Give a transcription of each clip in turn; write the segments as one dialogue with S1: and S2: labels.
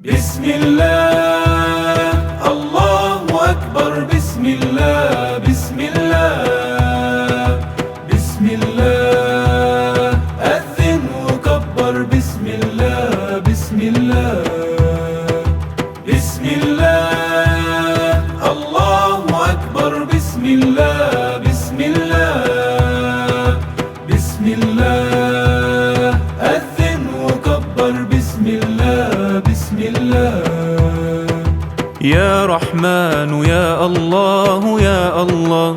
S1: بسم الله الله أكبر. بسم الله بسم الله بسم الله أذن وكبر. بسم الله بسم الله بسم الله الله أكبر. بسم الله بسم الله بسم الله أذن وكبر. بسم الله بسم الله.
S2: يا رحمن يا الله يا الله،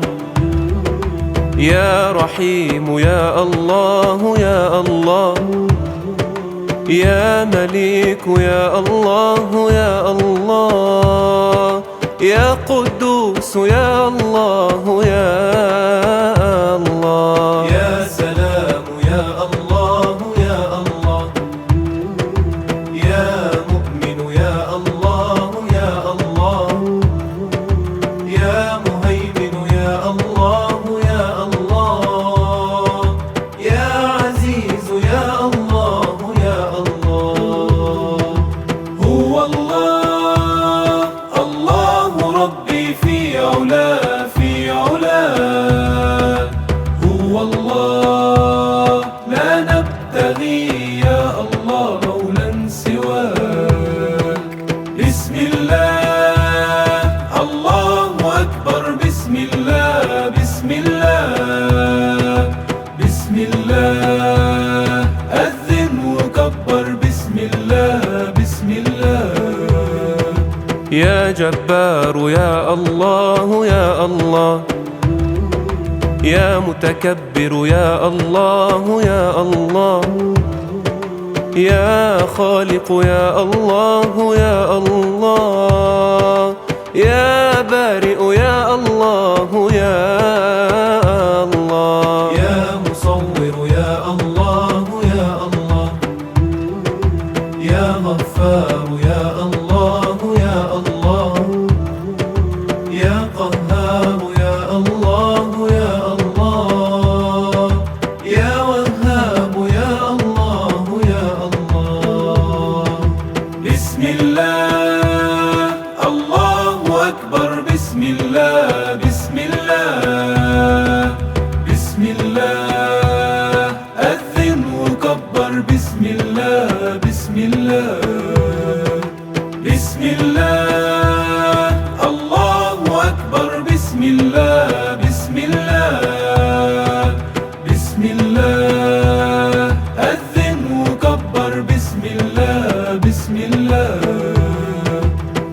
S2: يا رحيم يا الله يا الله، يا مليك يا الله يا الله، يا قدوس يا الله يا الله،
S1: يا سلام يا الله يا الله، يا مؤمن يا الله يا الله، يا مهيمن يا الله يا الله، يا عزيز يا الله يا الله. هو الله الله ربي في علاه في علاه. هو الله لا نبتغي يا الله مولا سواك. بسم الله الله أكبر. بسم الله بسم الله بسم الله أذن وكبر. بسم الله بسم الله.
S2: يا جبار يا الله يا الله، يا متكبر يا الله يا الله، يا خالق يا الله يا الله، يا بارئ يا الله يا الله،
S1: يا مصور يا الله يا الله، يا غفار يا الله يا الله، يا قهار يا الله يا الله، يا وهاب يا الله يا الله. بسم الله الله أكبر. بسم الله بسم الله بسم الله أذن وكبر. بسم الله بسم الله بسم الله الله أكبر. بسم الله بسم الله بسم الله أذن وكبر. بسم الله بسم الله.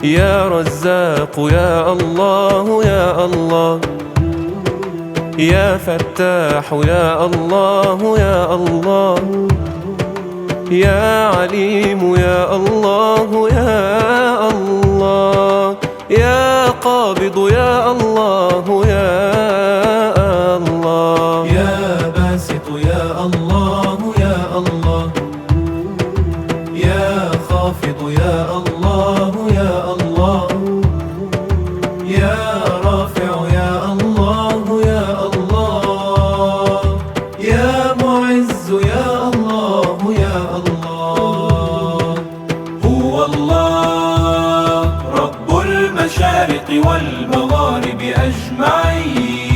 S2: يا رزاق يا الله يا الله، يا فتاح يا الله يا الله، يا عليم يا الله يا الله، يا قابض يا الله يا الله،
S1: يا باسط يا الله يا الله، يا خافض يا الله يا الله، يا رافع يا الله يا الله، يا معز يا الله يا الله. هو الله رب المشارق والمغارب أجمعين.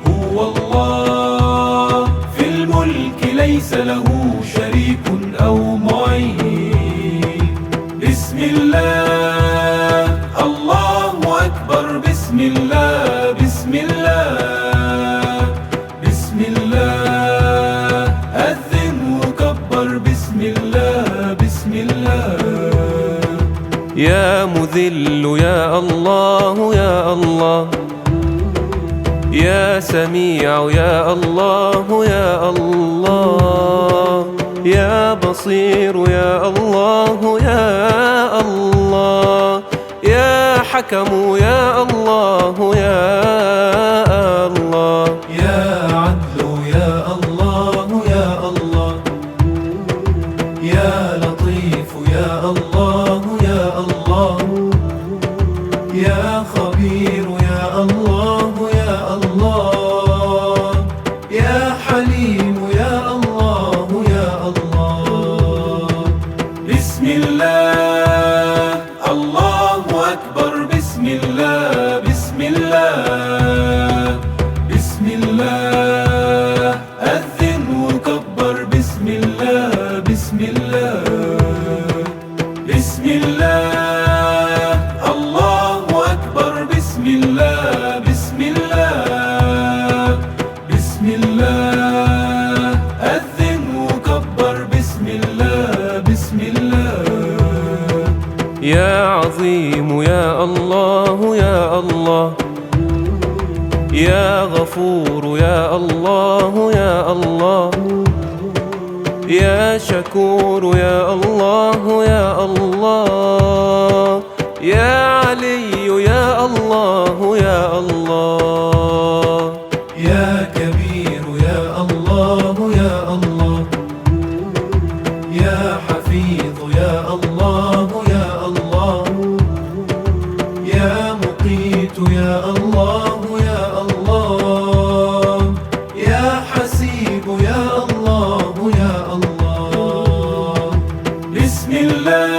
S1: هو الله في الملك ليس له شريك أو معين. بسم الله الله أكبر. بسم الله بسم الله بسم الله أذن وكبر. بسم الله بسم الله.
S2: يا مذل يا الله يا الله، يا سميع يا الله يا الله، يا بصير يا الله يا الله، يا حكم يا الله يا الله،
S1: يا عدل يا الله يا الله، يا لطيف يا الله يا الله، يا خبير يا الله يا الله، يا حليم يا الله يا الله. بسم الله الله أكبر بسم الله بسم الله بسم الله أذن وكبر بسم الله بسم الله بسم الله الله أكبر بسم الله بسم الله بسم الله أذن وكبر بسم الله بسم الله
S2: يا عظيم يا الله يا الله، يا غفور يا الله يا الله، يا شكور يا الله يا الله، يا علي يا الله يا الله،
S1: يا كبير يا الله يا الله، يا حفيظ يا الله يا الله، يا مقيت يا الله يا الله، يا حسيب يا الله يا الله. بسم الله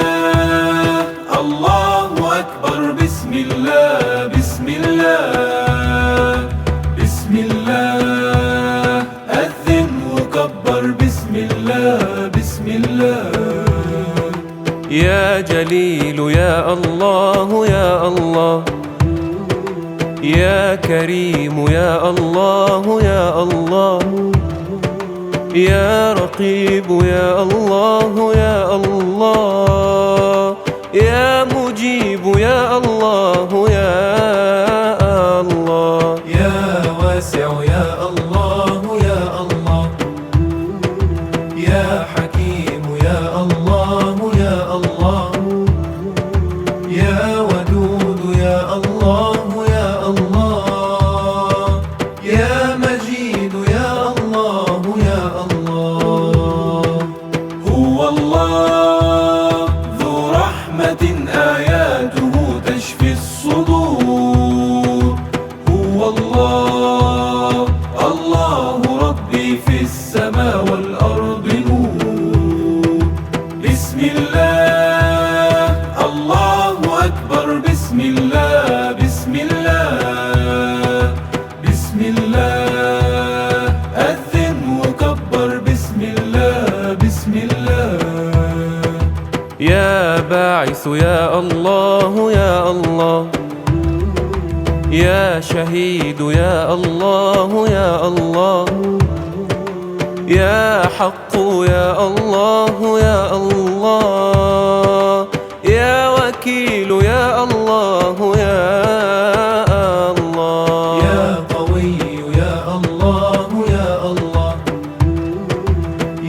S1: الله أكبر بسم الله بسم الله بسم الله أذن وكبر بسم الله بسم الله.
S2: يا جليل يا الله يا الله، يا كريم يا الله يا الله، يا رقيب يا الله يا الله، يا مجيب يا الله يا الله،
S1: يا واسع يا الله يا الله، يا حكيم يا الله يا الله، يا ودود يا الله يا الله، يا مجيد يا الله يا الله. هو الله ذو رحمة آياته تشفي الصدور، هو الله الله ربي في السماء والأرض نور. بسم الله الله أكبر بسم الله بسم الله بسم الله أذن وكبر بسم الله بسم الله.
S2: يا باعث يا الله يا الله، يا شهيد يا الله يا الله، يا حق يا الله يا الله، يا وكيل يا الله يا الله،
S1: يا قوي يا الله يا الله،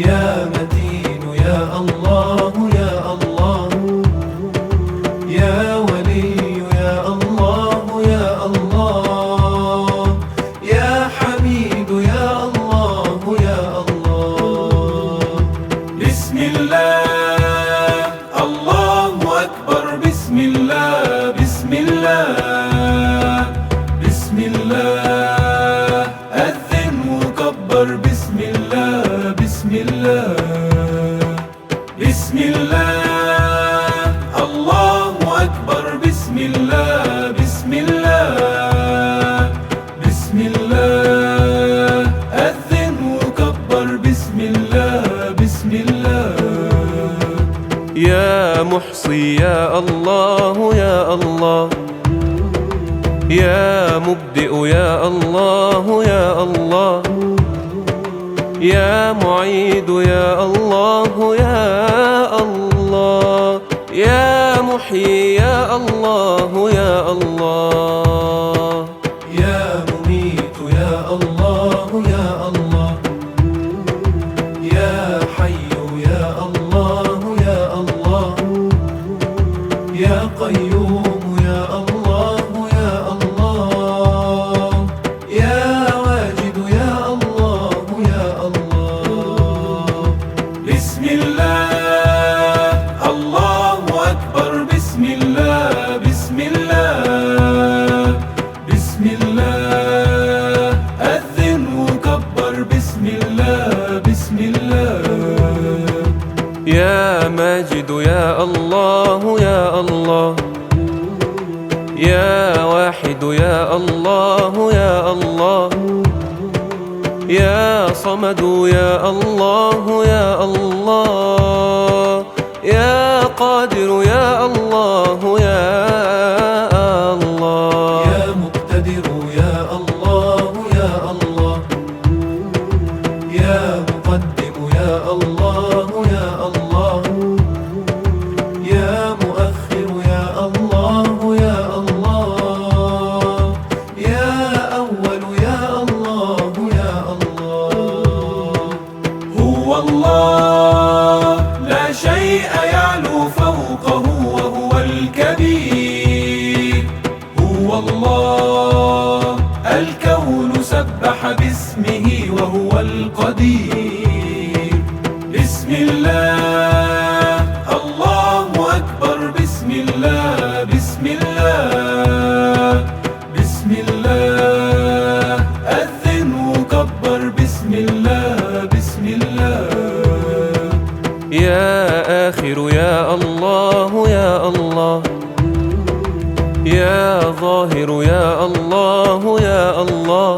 S1: يا متين يا الله يا الله، يا ولي يا الله يا الله، يا حميد يا الله يا الله. بسم الله الله أكبر بسم الله بسم الله بسم الله أذن وكبر بسم الله بسم الله بسم الله الله أكبر بسم الله بسم الله بسم الله أذن وكبر بسم الله بسم الله.
S2: يا محصي يا الله يا الله، يا مبدئ يا الله يا الله، يا معيد يا الله يا الله، يا محيي يا الله يا الله،
S1: يا مميت يا الله يا الله، يا حي يا الله يا الله، يا قيوم يا الله يا الله، يا واجد يا الله يا الله. بسم الله الله أكبر بسم الله بسم الله بسم الله أذن وكبر بسم الله بسم الله.
S2: يا ماجد يا الله الله يا الله. يا واحد يا الله يا الله. يا صمد يا الله يا الله. يا قادر يا الله يا الله.
S1: يا مقتدر يا الله يا الله. يا مقدم يا الله يا الله. يا مؤخر يا الله يا الله. يا أول يا الله يا الله. هو الله لا شيء يعلو فوقه وهو الكبير. هو الله الكون سبح باسمه وهو القدير. بسم الله الله أكبر. بسم الله بسم الله بسم الله. أذن وكبر. بسم الله بسم الله.
S2: يا آخر يا الله يا الله. يا ظاهر يا الله يا الله.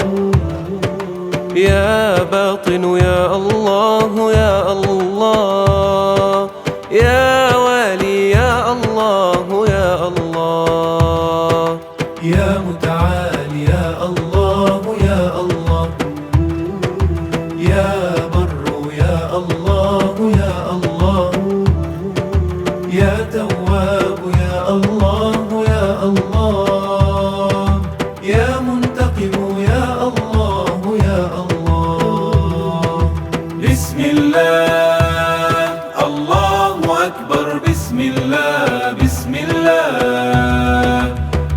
S2: يا باطن يا الله يا الله. يا والي يا الله يا الله.
S1: يا متعالي يا الله يا الله. يا بر يا الله يا الله. يا تواب يا الله يا الله. يا منتقم يا الله يا الله. بسم الله الله أكبر. بسم الله بسم الله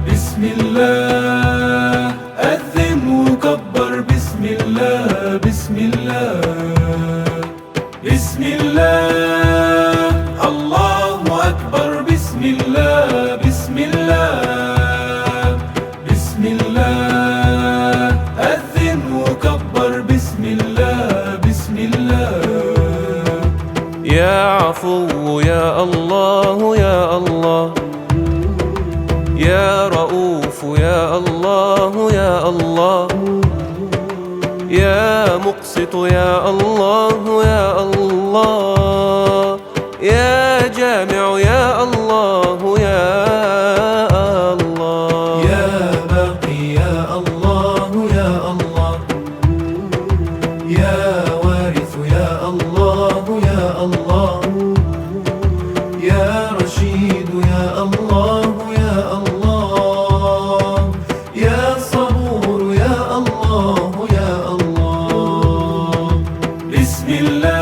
S1: بسم الله. أذن وكبر. بسم الله بسم الله بسم الله. الله أكبر. بسم الله بسم الله بسم الله. أذن وكبر. بسم الله بسم الله.
S2: يا عفو يا الله يا الله. يا رؤوف يا الله يا الله. يا مقسط يا الله يا الله. يا جامع يا الله يا الله.
S1: يا باقي يا الله يا الله. يا وارث يا الله يا الله. يا رشيد يا الله يا الله. يا صبور يا الله يا الله. بسم الله